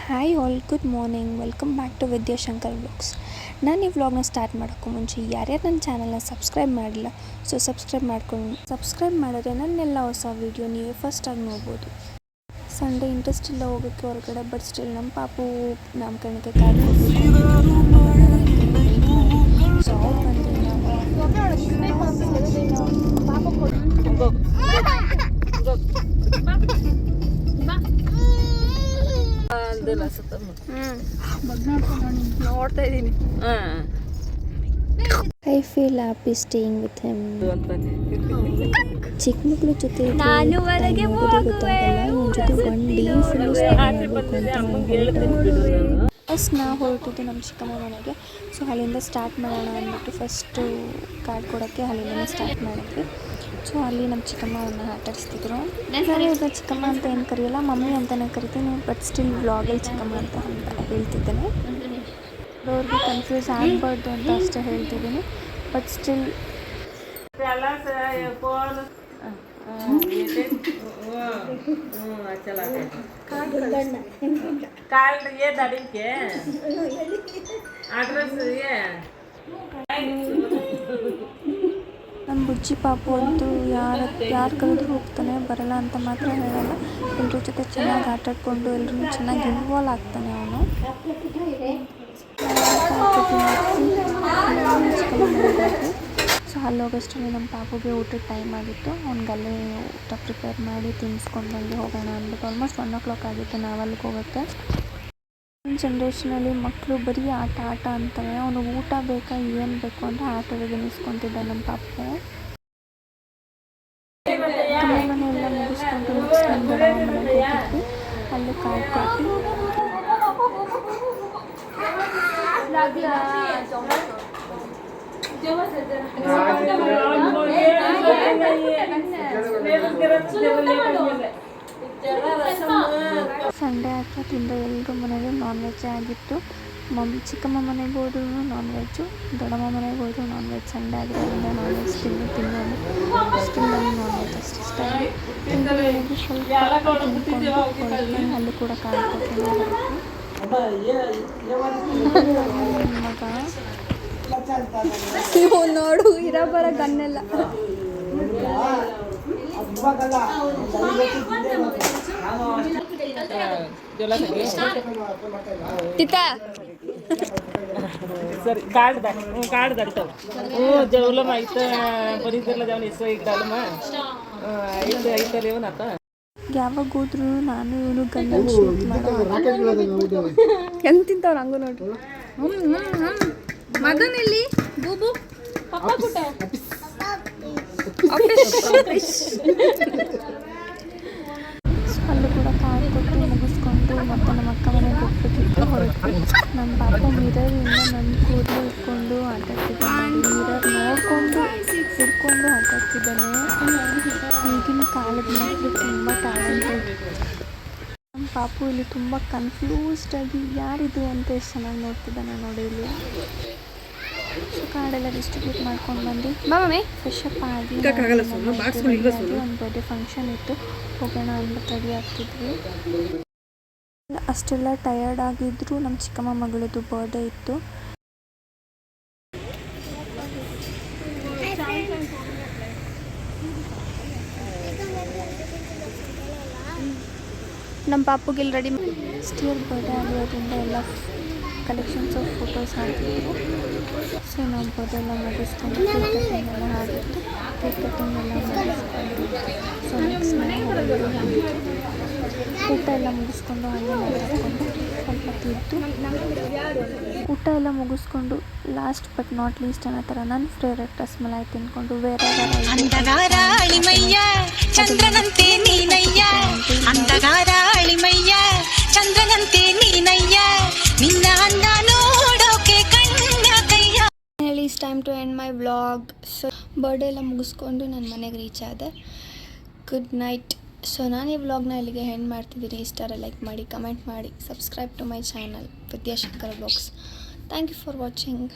Hi all, good morning. Welcome back to Vidyashankar vlogs. ನಾನು ಈ ವ್ಲಾಗ್ನ ಸ್ಟಾರ್ಟ್ ಮಾಡೋಕ್ಕೂ ಮುಂಚೆ ಯಾರ್ಯಾರು ನನ್ನ ಚಾನಲ್ನ ಸಬ್ಸ್ಕ್ರೈಬ್ ಮಾಡಿಲ್ಲ, ಸೊ ಸಬ್ಸ್ಕ್ರೈಬ್ ಮಾಡಿದ್ರೆ ನನ್ನೆಲ್ಲ ಹೊಸ ವೀಡಿಯೋ ನೀವೇ ಫಸ್ಟಾಗಿ ನೋಡ್ಬೋದು. ಸಂಡೇ ಇಂಟ್ರೆಸ್ಟ್ ಇಲ್ಲ ಹೋಗೋಕ್ಕೆ ಹೊರಗಡೆ, ಬಟ್ ಸ್ಟಿಲ್ ನಮ್ಮ ಪಾಪು ನಾಮಕರಣಕ್ಕೆ ಕಾಯ್ಕೊಳ್ಬೇಕು. ಸೊ ಅವ್ರು ಬಂದರೆ ನೋಡ್ತಾ ಇದ್ದೀನಿ. I feel happy staying with him. ಚಿಕ್ಕ ಮಕ್ಕಳ ಜೊತೆ ನಾನು ಹೊರಗೆ ಗೊತ್ತಾಗಲ್ಲ, ಇವನ ಜೊತೆ ಒನ್ ಡೇ ಫಸ್ಟ್ ನಾವು ಹೊರಟಿದ್ದು ನಮ್ಮ ಚಿಕ್ಕಮ್ಮ ಮನೆಗೆ. ಸೊ ಅಲ್ಲಿಂದ ಸ್ಟಾರ್ಟ್ ಮಾಡೋಣ ಅಂದ್ಬಿಟ್ಟು ಫಸ್ಟು ಕಾರ್ಡ್ ಕೊಡೋಕ್ಕೆ ಅಲ್ಲಿಂದನೇ ಸ್ಟಾರ್ಟ್ ಮಾಡಿದ್ವಿ. ಸೊ ಅಲ್ಲಿ ನಮ್ಮ ಚಿಕ್ಕಮ್ಮ ಅವ್ರನ್ನ ಆಟಾಡಿಸ್ತಿದ್ರು. ನಾನು ಈಗ ಚಿಕ್ಕಮ್ಮ ಅಂತ ಏನು ಕರೆಯಲ್ಲ, ಮಮ್ಮಿ ಅಂತಲೇ ಕರಿತೀನಿ, ಬಟ್ ಸ್ಟಿಲ್ ವ್ಲಾಗಲ್ಲಿ ಚಿಕ್ಕಮ್ಮ ಅಂತ ಹೇಳ್ತಿದ್ದೇನೆ. ಅವ್ರಿಗೆ ಕನ್ಫ್ಯೂಸ್ ಆಗಬಾರ್ದು ಅಂತ ಅಷ್ಟೇ ಹೇಳ್ತಿದ್ದೀನಿ, ಬಟ್ ಸ್ಟಿಲ್ ನಮ್ಮ ಬುಜ್ಜಿ ಪಾಪು ಅಂತೂ ಯಾರು ಕರೆದ್ರೂ ಹೋಗ್ತಾನೆ, ಬರಲ್ಲ ಅಂತ ಮಾತ್ರ ಹೇಳಲ್ಲ. ಎಲ್ಲರ ಜೊತೆ ಚೆನ್ನಾಗಿ ಆಟಾಡ್ಕೊಂಡು ಎಲ್ಲರೂ ಚೆನ್ನಾಗಿ ಇನ್ವಾಲ್ವ್ ಆಗ್ತಾನೆ ಅವನು. ಸೊ ಅಲ್ಲಿ ಹೋಗೋಷ್ಟರಲ್ಲಿ ನಮ್ಮ ಪಾಪುಗೆ ಊಟದ ಟೈಮ್ ಆಗಿತ್ತು. ಅವ್ನಿಗಲ್ಲೇ ಊಟ ಪ್ರಿಪೇರ್ ಮಾಡಿ ತಿನ್ನಿಸ್ಕೊಂಡು ಬಂದು ಹೋಗೋಣ ಅಂದ್ಬಿಟ್ಟು ಆಲ್ಮೋಸ್ಟ್ 1 o'clock ಆಗಿತ್ತು ನಾವು ಅಲ್ಲಿಗೆ ಹೋಗೋಕ್ಕೆ. ಈ ಜನ್ರೇಷನಲ್ಲಿ ಮಕ್ಕಳು ಬರೀ ಆಟ ಅಂತಾರೆ. ಅವನು ಊಟ ಬೇಕಾ ಏನು ಬೇಕು ಅಂತ ಆಟೋರಿಗೆ ನಿಲ್ಸ್ಕೊತಿದ್ದ ನಮ್ಮ ಪಾಪು. ಮನೆಯೆಲ್ಲ ಮುಗಿಸ್ಕೊಂಡು ಮನೆಗೆ ಹೋಗಿದ್ವಿ. ಅಲ್ಲೇ ಕಾಯ್ಕೊಟ್ಟು ಸಂಡೇ ಆಗ್ತಿಂದ ಎಲ್ಲರೂ ಮನೆಗೆ ನಾನ್ ವೆಜ್ಜೇ ಆಗಿತ್ತು. ಚಿಕ್ಕಮ್ಮ ಮನೆಗೆ ಹೋದ್ರೂ ನಾನ್ ವೆಜ್ಜು, ದೊಡ್ಡಮ್ಮ ಮನೆಗೆ ಹೋದ್ರು ನಾನ್ ವೆಜ್. ಸಂಡೇ ಆಗಿರೋದ್ರಿಂದ ನಾನ್ ವೆಜ್ ತಿನ್ನೋದು ಸ್ಟಿಲ್ ನನಗೆ ನಾನ್ ವೆಜ್ ಅಷ್ಟು ಇಷ್ಟ ಆಗಿ ಸ್ವಲ್ಪ ತಿನ್ಕೊಂಡು ಅಲ್ಲಿ ಕೂಡ ಕಾಯ್ಕೊಟ್ಟು ಮಗ ನೀವು ನೋಡು ಇರಬರ ಗನ್ನೆಲ್ಲ सर कार्ड धाडटा जेवलो माहित परिसरला जाऊन एसो एक डाल येऊन आता ಯಾವಾಗ ಹೋದ್ರು ನಾನು ಇವನು ಗನ್ನ ಶೂಟ್ ಮಾಡೋ ಹೆಂಗೆ ತಿಂತವ್ರು ಹಂಗು ನೋಡ್ರಿ. ಮಗನಲ್ಲಿ ಬೂಬು ಅಲ್ಲೂ ಕೂಡ ಕಾರ್ ಕೊಟ್ಟು ಮುಗಿಸ್ಕೊಂಡು ಮತ್ತೆ ನಮ್ಮ ಅಕ್ಕ ಮನೆಗೆ ಹೋಗ್ಬೇಕಿತ್ತು ಹೊರಟ್ವಿ. ನಮ್ಮ ಪಾಪ ಮಿರರಿಂದ ನನ್ನ ಕೂದಲು ಇಟ್ಕೊಂಡು ಆಟಾಡ್ತಿದ್ದಾನೆ, ಮಿರರ್ ನೋಡಿಕೊಂಡು ಹಿಡ್ಕೊಂಡು ಆಟಾಡ್ತಿದ್ದಾನೆ. ಈಗಿನ ಕಾಲದ ಮಕ್ಕಳು ತುಂಬ ಟ್ಯಾಲೆಂಟೆಡ್. ನಮ್ಮ ಪಾಪು ಇಲ್ಲಿ ತುಂಬ ಕನ್ಫ್ಯೂಸ್ಡ್ ಆಗಿ ಯಾರಿದು ಅಂತ ಎಷ್ಟು ಚೆನ್ನಾಗಿ ನೋಡ್ತಿದ್ದಾನೆ ನೋಡಿ. ಇಲ್ಲಿ ಸೊ ಕಾರ್ಡೆಲ್ಲ ಡಿಸ್ಟ್ರಿಬ್ಯೂಟ್ ಮಾಡ್ಕೊಂಡು ಬಂದು ಮಮ್ಮಿ ಫ್ರೆಶ್ ಅಪ್ ಆಗಿ ಒಂದು ಬರ್ಡೇ ಫಂಕ್ಷನ್ ಇತ್ತು, ಹೋಗೋಣ ಅಂದ್ಬಿಟ್ಟು ರೆಡಿ ಆಗ್ತಿದ್ವಿ. ಅಷ್ಟೆಲ್ಲ ಟಯರ್ಡ್ ಆಗಿದ್ರು ನಮ್ಮ ಚಿಕ್ಕಮ್ಮ ಮಗಳದ್ದು ಬರ್ಡೇ ಇತ್ತು. ನಮ್ಮ ಪಾಪುಗೆ ಇಲ್ಲಿ ರೆಡಿ ಸ್ಟಿಯರ್ ಬರ್ಡೇ ಆಗಿರೋದ್ರಿಂದ ಎಲ್ಲ ಕಲೆಕ್ಷನ್ಸ್ ಆಫ್ ಫೋಟೋಸ್ ಹಾಕಿದ್ರು. ಸೊ ನಾವು ಬರ್ಡೇ ಎಲ್ಲ ಮುಗಿಸ್ಕೊಂಡು ಕೇಕ್ ಕಟ್ಟಿಂಗ್ ಎಲ್ಲ ಆಗಿತ್ತು. ಕೇಕ್ ಕಟ್ಟಿಂಗ್ ಎಲ್ಲ ಮುಗಿಸ್ಕೊಂಡು ಸೊ ನೆಕ್ಸ್ಟ್ ಊಟ ಎಲ್ಲ ಮುಗಿಸ್ಕೊಂಡು ಹಾಗೆ ಮಾಡಿಕೊಂಡು ಸ್ವಲ್ಪ ತಿದ್ದು ಊಟ ಎಲ್ಲ ಮುಗಿಸ್ಕೊಂಡು ಲಾಸ್ಟ್ ಬಟ್ ನಾಟ್ ಲೀಸ್ಟ್ ಅನ್ನೋ ಥರ ನನ್ನ ಫೇವ್ರೆಟ್ ರಸಮಲೈ ತಿನ್ಕೊಂಡು ಬೇರೆ it's time to end my vlog. So birthday ಎಲ್ಲ ಮುಗಿಸ್ಕೊಂಡು ನನ್ನ ಮನೆಗೆ ರೀಚ್ ಆದೆ. Good night. ಸೊ ನಾನು ಈ ವ್ಲಾಗ್ನ ಇಲ್ಲಿಗೆ ಎಂಡ್ ಮಾಡ್ತಿದ್ದೀನಿ. ಇಷ್ಟಾರ ಲೈಕ್ ಮಾಡಿ, ಕಮೆಂಟ್ ಮಾಡಿ, subscribe to my channel Vidyashankar vlogs. Thank you for watching.